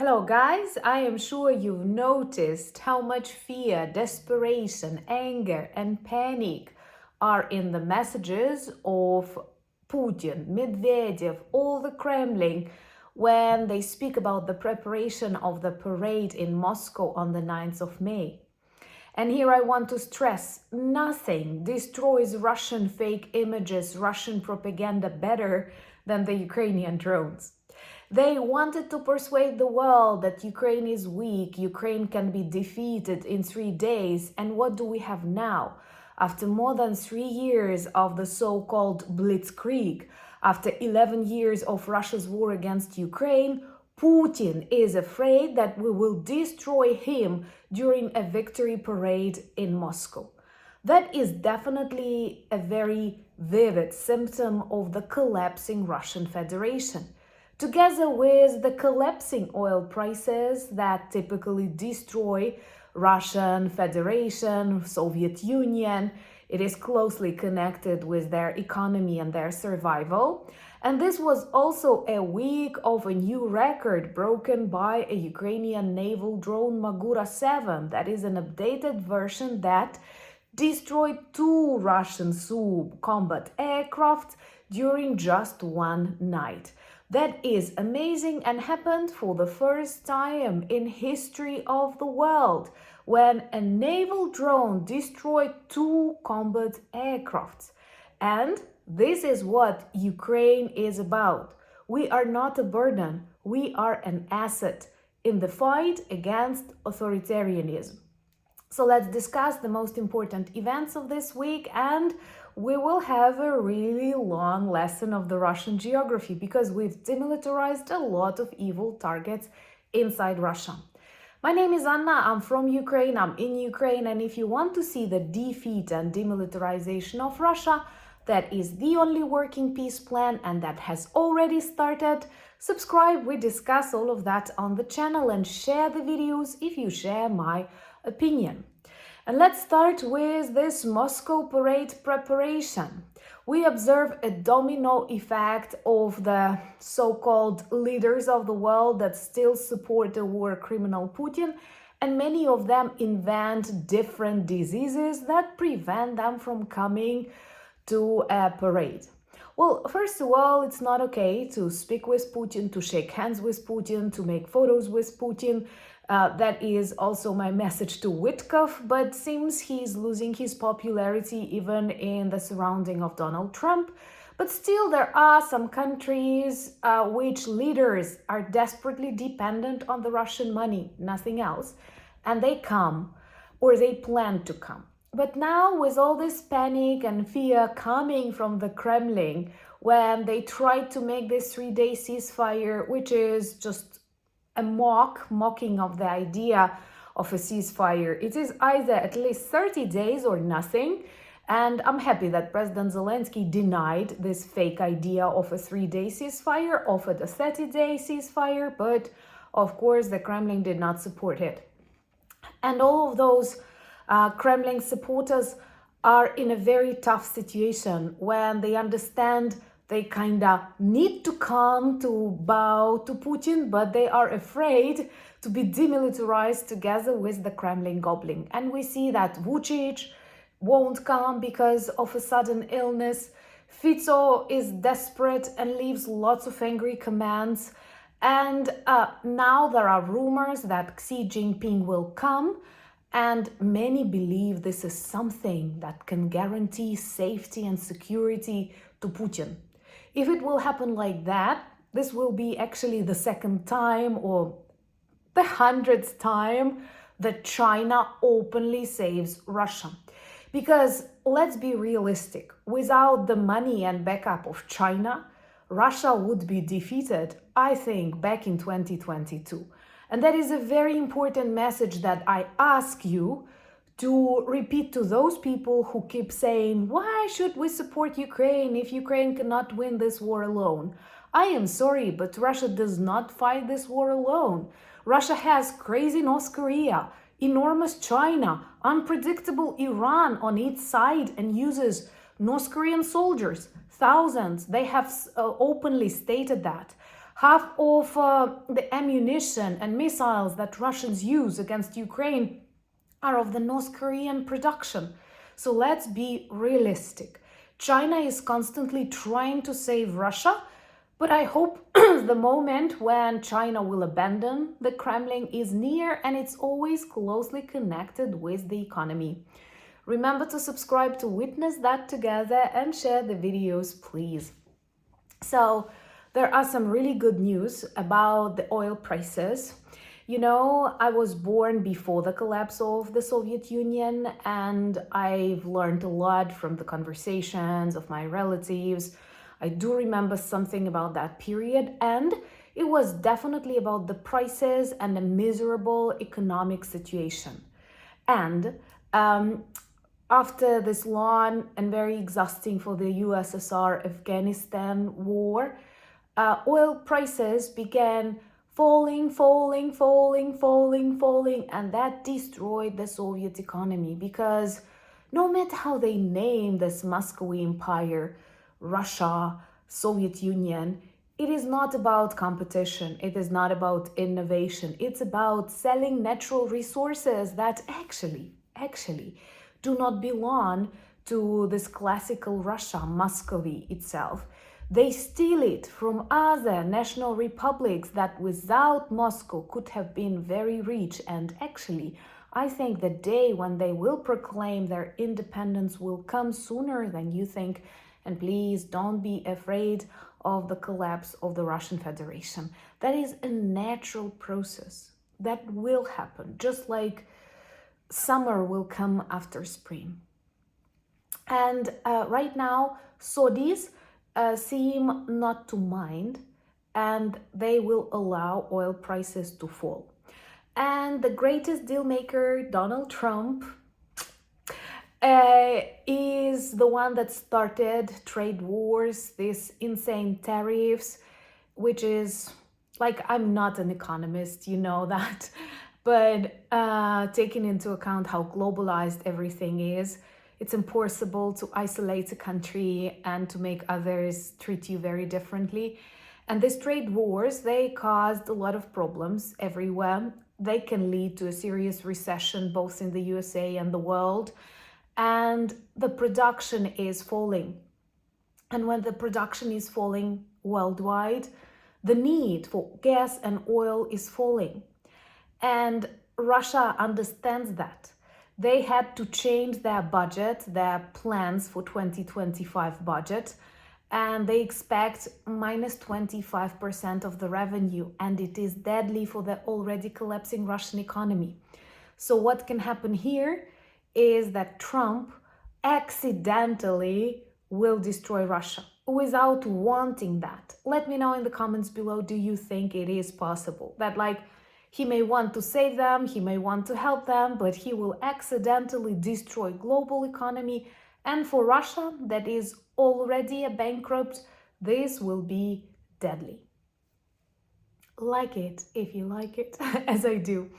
Hello guys, I am sure you've noticed how much fear, desperation, anger and panic are in the messages of Putin, Medvedev, all the Kremlin when they speak about the preparation of the parade in Moscow on the 9th of May. And here I want to stress, nothing destroys Russian fake images, Russian propaganda better than the Ukrainian drones. They wanted to persuade the world that Ukraine is weak, Ukraine can be defeated in 3 days. And what do we have now? After more than 3 years of the so-called blitzkrieg, after 11 years of Russia's war against Ukraine, Putin is afraid that we will destroy him during a victory parade in Moscow. That is definitely a very vivid symptom of the collapsing Russian Federation. Together with the collapsing oil prices that typically destroy Russian Federation, Soviet Union, it is closely connected with their economy and their survival. And this was also a week of a new record broken by a Ukrainian naval drone Magura 7. That is an updated version that destroyed 2 Russian combat aircraft during just one night. That is amazing and happened for the first time in history of the world when a naval drone destroyed 2 combat aircrafts. And this is what Ukraine is about. We are not a burden, we are an asset in the fight against authoritarianism. So let's discuss the most important events of this week, and we will have a really long lesson of the Russian geography because we've demilitarized a lot of evil targets inside Russia. My name is Anna, I'm from Ukraine, I'm in Ukraine, and if you want to see the defeat and demilitarization of Russia, that is the only working peace plan and that has already started, subscribe, we discuss all of that on the channel, and share the videos if you share my opinion. And let's start with this Moscow parade preparation. We observe a domino effect of the so-called leaders of the world that still support the war criminal Putin, and many of them invent different diseases that prevent them from coming to a parade. Well, first of all, it's not okay to speak with Putin, to shake hands with Putin, to make photos with Putin. That is also my message to Witkoff, but seems he's losing his popularity even in the surrounding of Donald Trump. But still, there are some countries which leaders are desperately dependent on the Russian money, nothing else, and they come or they plan to come. But now, with all this panic and fear coming from the Kremlin, when they tried to make this 3-day ceasefire, which is just a mocking of the idea of a ceasefire. It is either at least 30 days or nothing. And I'm happy that President Zelensky denied this fake idea of a 3-day ceasefire, offered a 30-day ceasefire, but of course the Kremlin did not support it. And all of those Kremlin supporters are in a very tough situation when they understand they kinda need to come to bow to Putin, but they are afraid to be demilitarized together with the Kremlin goblin. And we see that Vucic won't come because of a sudden illness. Fico is desperate and leaves lots of angry commands. And now there are rumors that Xi Jinping will come, and many believe this is something that can guarantee safety and security to Putin. If it will happen like that, this will be actually the second time or the 100th time that China openly saves Russia. Because let's be realistic, without the money and backup of China, Russia would be defeated, I think, back in 2022. And that is a very important message that I ask you to repeat to those people who keep saying, why should we support Ukraine if Ukraine cannot win this war alone? I am sorry, but Russia does not fight this war alone. Russia has crazy North Korea, enormous China, unpredictable Iran on its side and uses North Korean soldiers, thousands. They have openly stated that. Half of the ammunition and missiles that Russians use against Ukraine are of the North Korean production. So let's be realistic. China is constantly trying to save Russia, but I hope the moment when China will abandon the Kremlin is near, and it's always closely connected with the economy. Remember to subscribe to witness that together and share the videos, please. So there are some really good news about the oil prices. You know, I was born before the collapse of the Soviet Union, and I've learned a lot from the conversations of my relatives. I do remember something about that period, and it was definitely about the prices and the miserable economic situation. And after this long and very exhausting for the USSR-Afghanistan war, oil prices began falling, and that destroyed the Soviet economy, because no matter how they name this Muscovy Empire, Russia, Soviet Union, it is not about competition, it is not about innovation, it's about selling natural resources that actually do not belong to this classical Russia, Muscovy itself. They steal it from other national republics that without Moscow could have been very rich. And actually, I think the day when they will proclaim their independence will come sooner than you think. And please don't be afraid of the collapse of the Russian Federation. That is a natural process that will happen, just like summer will come after spring. And right now, Saudis seem not to mind, and they will allow oil prices to fall. And the greatest deal maker, Donald Trump, is the one that started trade wars, these insane tariffs, which is like, I'm not an economist, you know that, but taking into account how globalized everything is, it's impossible to isolate a country and to make others treat you very differently. And these trade wars, they caused a lot of problems everywhere. They can lead to a serious recession, both in the USA and the world. And the production is falling. And when the production is falling worldwide, the need for gas and oil is falling. And Russia understands that. They had to change their budget, their plans for 2025 budget, and they expect minus 25% of the revenue, and it is deadly for the already collapsing Russian economy. So what can happen here is that Trump accidentally will destroy Russia without wanting that. Let me know in the comments below, do you think it is possible that, like, he may want to save them, he may want to help them, but he will accidentally destroy global economy. And for Russia, that is already a bankrupt, this will be deadly. Like it if you like it, as I do.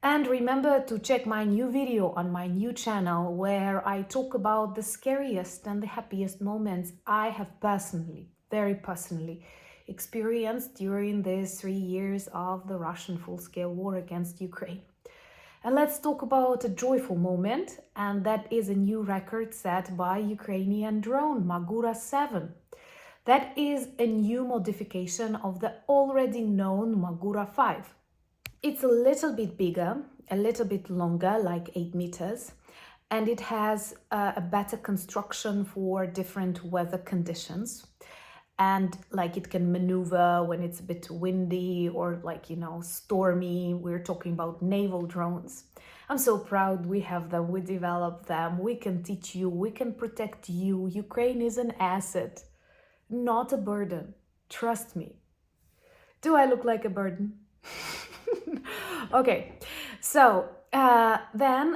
And remember to check my new video on my new channel, where I talk about the scariest and the happiest moments I have personally, very personally, experienced during these 3 years of the Russian full-scale war against Ukraine. And let's talk about a joyful moment, and that is a new record set by Ukrainian drone Magura 7. That is a new modification of the already known Magura 5. It's a little bit bigger, a little bit longer, like 8 meters, and it has a better construction for different weather conditions. And like, it can maneuver when it's a bit windy or, like, you know, stormy. We're talking about naval drones. I'm so proud we have them, we developed them, we can teach you, we can protect you. Ukraine is an asset, not a burden. Trust me. Do I look like a burden? Okay, so then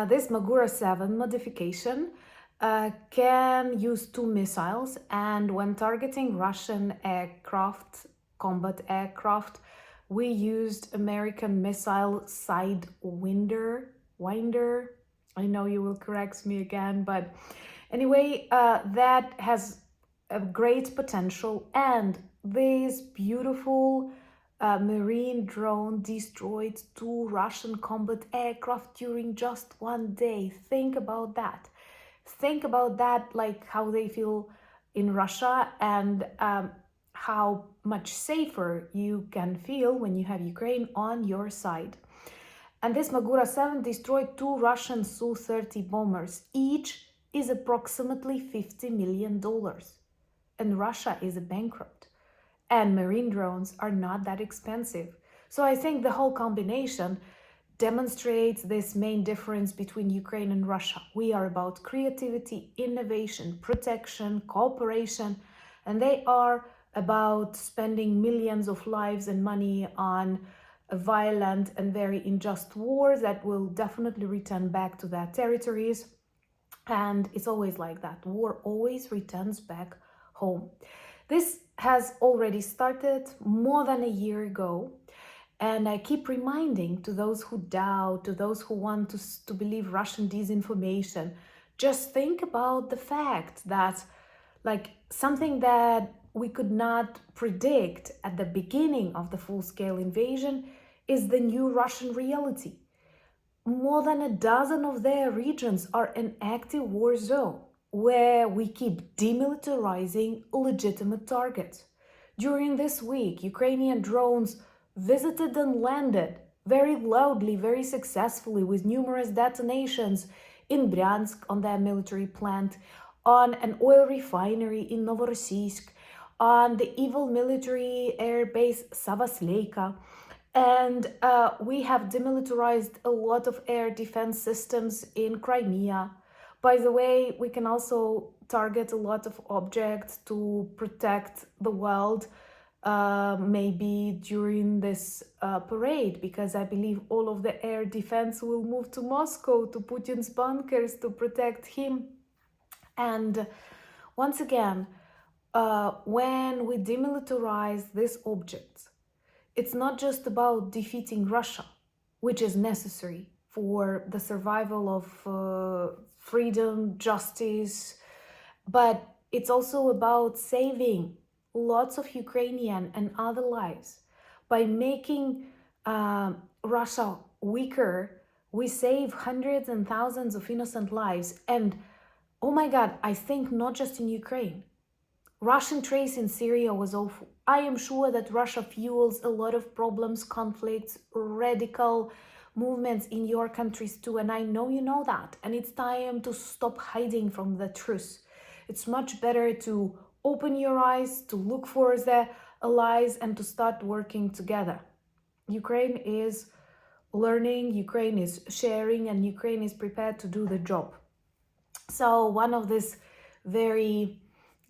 this Magura 7 modification can use 2 missiles, and when targeting Russian aircraft, combat aircraft, we used American missile Sidewinder. I know you will correct me again, but anyway, that has a great potential and this beautiful marine drone destroyed 2 Russian combat aircraft during just one day. Think about that. Think about that, like how they feel in Russia, and how much safer you can feel when you have Ukraine on your side. And this Magura 7 destroyed 2 Russian Su-30 bombers. Each is approximately $50 million. And Russia is bankrupt. And marine drones are not that expensive. So I think the whole combination demonstrates this main difference between Ukraine and Russia. We are about creativity, innovation, protection, cooperation, and they are about spending millions of lives and money on a violent and very unjust war that will definitely return back to their territories. And it's always like that. War always returns back home. This has already started more than a year ago. And I keep reminding to those who doubt, to those who want to believe Russian disinformation, just think about the fact that, like, something that we could not predict at the beginning of the full-scale invasion is the new Russian reality. More than a dozen of their regions are an active war zone where we keep demilitarizing legitimate targets. During this week, Ukrainian drones visited and landed very loudly, very successfully, with numerous detonations in Bryansk on their military plant, on an oil refinery in Novorossiysk, on the evil military airbase Savasleika. And we have demilitarized a lot of air defense systems in Crimea. By the way, we can also target a lot of objects to protect the world, maybe during this parade, because I believe all of the air defense will move to Moscow, to Putin's bunkers, to protect him. And once again, when we demilitarize these objects, it's not just about defeating Russia, which is necessary for the survival of freedom, justice, but it's also about saving lots of Ukrainian and other lives. By making Russia weaker, we save hundreds and thousands of innocent lives. And oh my God, I think not just in Ukraine. Russian trace in Syria was awful. I am sure that Russia fuels a lot of problems, conflicts, radical movements in your countries too, and I know you know that. And it's time to stop hiding from the truth. It's much better to open your eyes, to look for the allies, and to start working together. Ukraine is learning, Ukraine is sharing, and Ukraine is prepared to do the job. So one of these very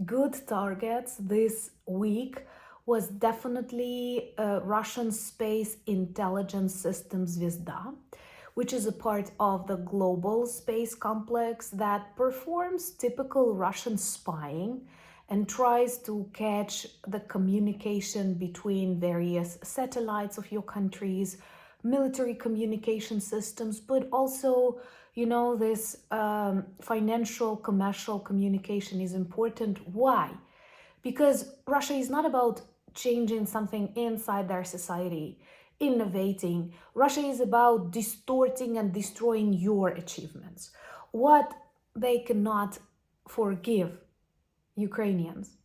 good targets this week was definitely Russian space intelligence system Zvezda, which is a part of the global space complex that performs typical Russian spying and tries to catch the communication between various satellites of your countries, military communication systems, but also, you know, this financial, commercial communication is important. Why? Because Russia is not about changing something inside their society, innovating. Russia is about distorting and destroying your achievements. What they cannot forgive Ukrainians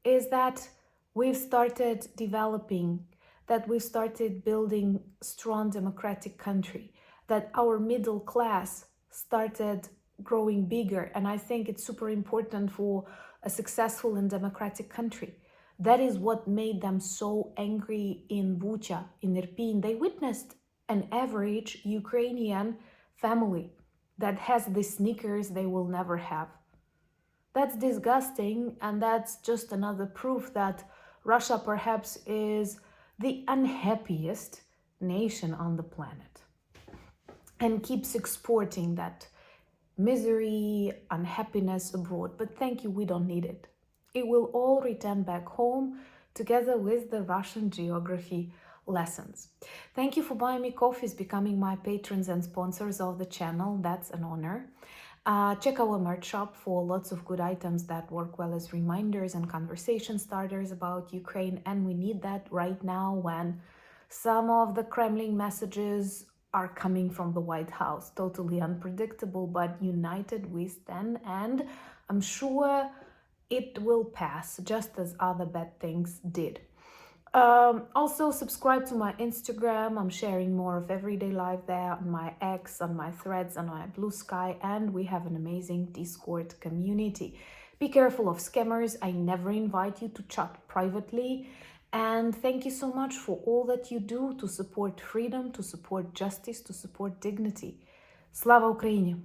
is that we've started developing, that we've started building strong democratic country, that our middle class started growing bigger. And I think it's super important for a successful and democratic country. That is what made them so angry in Bucha, in Irpin. They witnessed an average Ukrainian family that has the sneakers they will never have. That's disgusting, and that's just another proof that Russia perhaps is the unhappiest nation on the planet and keeps exporting that misery, unhappiness abroad. But thank you, we don't need it. It will all return back home together with the Russian geography lessons. Thank you for buying me coffees, becoming my patrons and sponsors of the channel. That's an honor. Check our merch shop for lots of good items that work well as reminders and conversation starters about Ukraine. And we need that right now when some of the Kremlin messages are coming from the White House. Totally unpredictable, but united we stand. And I'm sure it will pass, just as other bad things did. Also, subscribe to my Instagram. I'm sharing more of everyday life there on my X, on my threads, on my Blue Sky, and we have an amazing Discord community. Be careful of scammers. I never invite you to chat privately. And thank you so much for all that you do to support freedom, to support justice, to support dignity. Slava Ukraini!